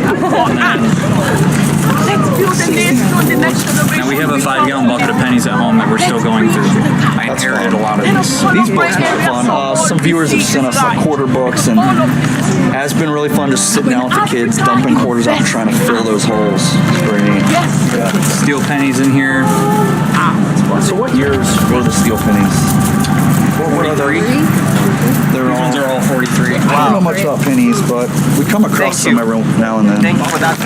Now we have a 5-gallon bucket of pennies at home that we're still going through. I inherited a lot of these. These books are fun. Some viewers have sent us like quarter books, and it has been really fun just sitting down with the kids, dumping quarters out and trying to fill those holes. It's pretty neat. Yeah. Steel pennies in here. So what years were the steel pennies? 43. They're all 43. I don't know much about pennies, but we come across them every now and then. Thank you for that.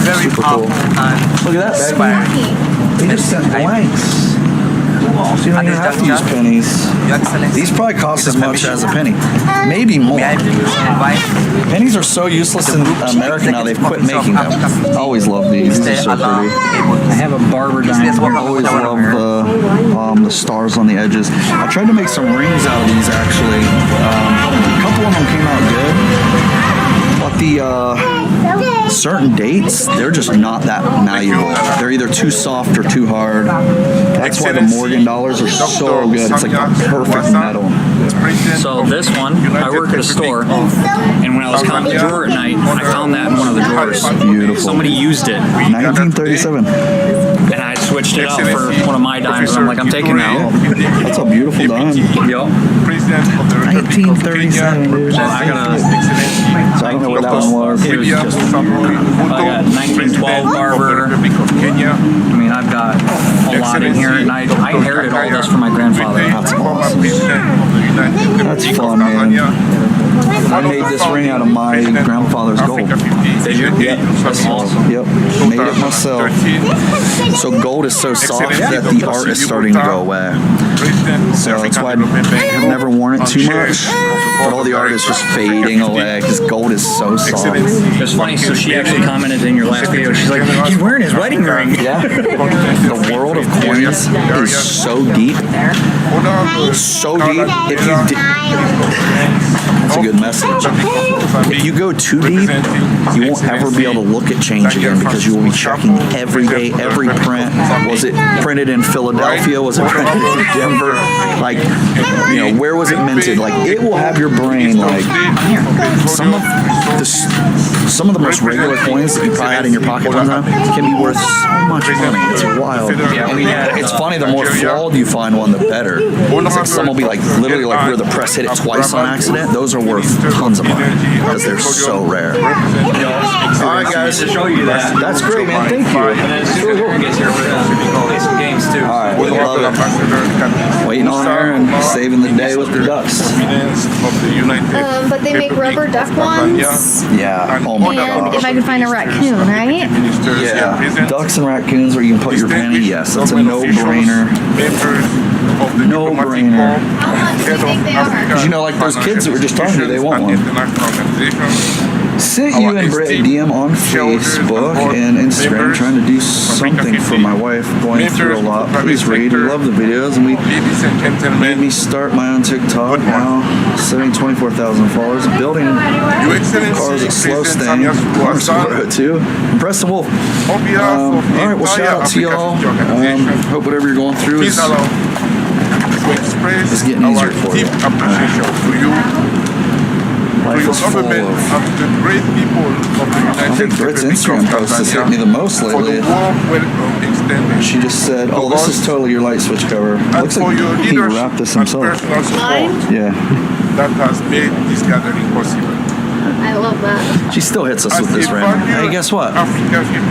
Very Super cool. Look at that, baby. They just sent blanks. So you don't even have to use pennies. These probably cost as much as a penny. Maybe more. Pennies are so useless in America now, they've quit making them. I always love these. These are so pretty. I have a barber dime. I always love the stars on the edges. I tried to make some rings out of these actually. A couple of them came out good. But the certain dates, they're just not that malleable. They're either too soft or too hard. That's why the Morgan dollars are so good. It's like a perfect metal. So this one, I work at a store, and when I was counting the drawer at night, I found that in one of the drawers. Beautiful. Somebody used it. 1937. And I switched it out for one of my dimes. I'm like, I'm taking that. That's a beautiful dime. Yep. 1937, dude. Well, I got So I don't know what that one was. It was just, I got 1912 barber. I mean, I've got a lot in here, and I inherited all this from my grandfather. That's awesome. That's fun, man. I made this ring out of my grandfather's gold. Did you? Yep. That's awesome. Yep. Made it myself. So gold is so soft that the art is starting to go away. So that's why I've never worn it too much. But all the art is just fading away because gold is so soft. It's funny, so she actually commented in your last video, she's like, he's wearing his wedding ring. Yeah. The world of coins is so deep. So deep. If you that's a good message. If you go too deep, you won't ever be able to look at change again because you will be checking every day, every print. Was it printed in Philadelphia? Was it printed in Denver? Like, you know, where was it minted? Like, it will have your brain like some of the most regular coins that you probably had in your pocket one time can be worth so much money. It's wild. It's funny, the more flawed you find one, the better. It's like some will be like literally like where the press hit it twice on accident. Those are worth tons of money because they're so rare. All right, guys. To show you that. That's great, man. Thank you. And then as soon as we get here, we're going to play some games too. All right, we love it. Waiting on her and saving the day with the ducks. But they make rubber duck ones. Yeah. Oh my And gosh. if I could find a raccoon, right? Yeah. Ducks and raccoons where you can put your penny. Yes, that's a no-brainer. No-brainer. How much do you think they are? Because you know, like those kids that were just talking to, they want one. Sent you and Brett a DM on Facebook and Instagram trying to do something for my wife, going through a lot. Please read. We love the videos, and we made me start my own TikTok now. 24,000 followers. Building cars at slow staying. Too. And Preston Wolf. All right, well, shout out to y'all. Hope whatever you're going through is getting easier for you. Life is full of. I think Britt's Instagram post has hit me the most lately. She just said, "Oh, this is totally your light switch cover." Looks like he wrapped this himself. Mine? Yeah. That has made this gathering possible. I love that. She still hits us with this right now. Hey, guess what?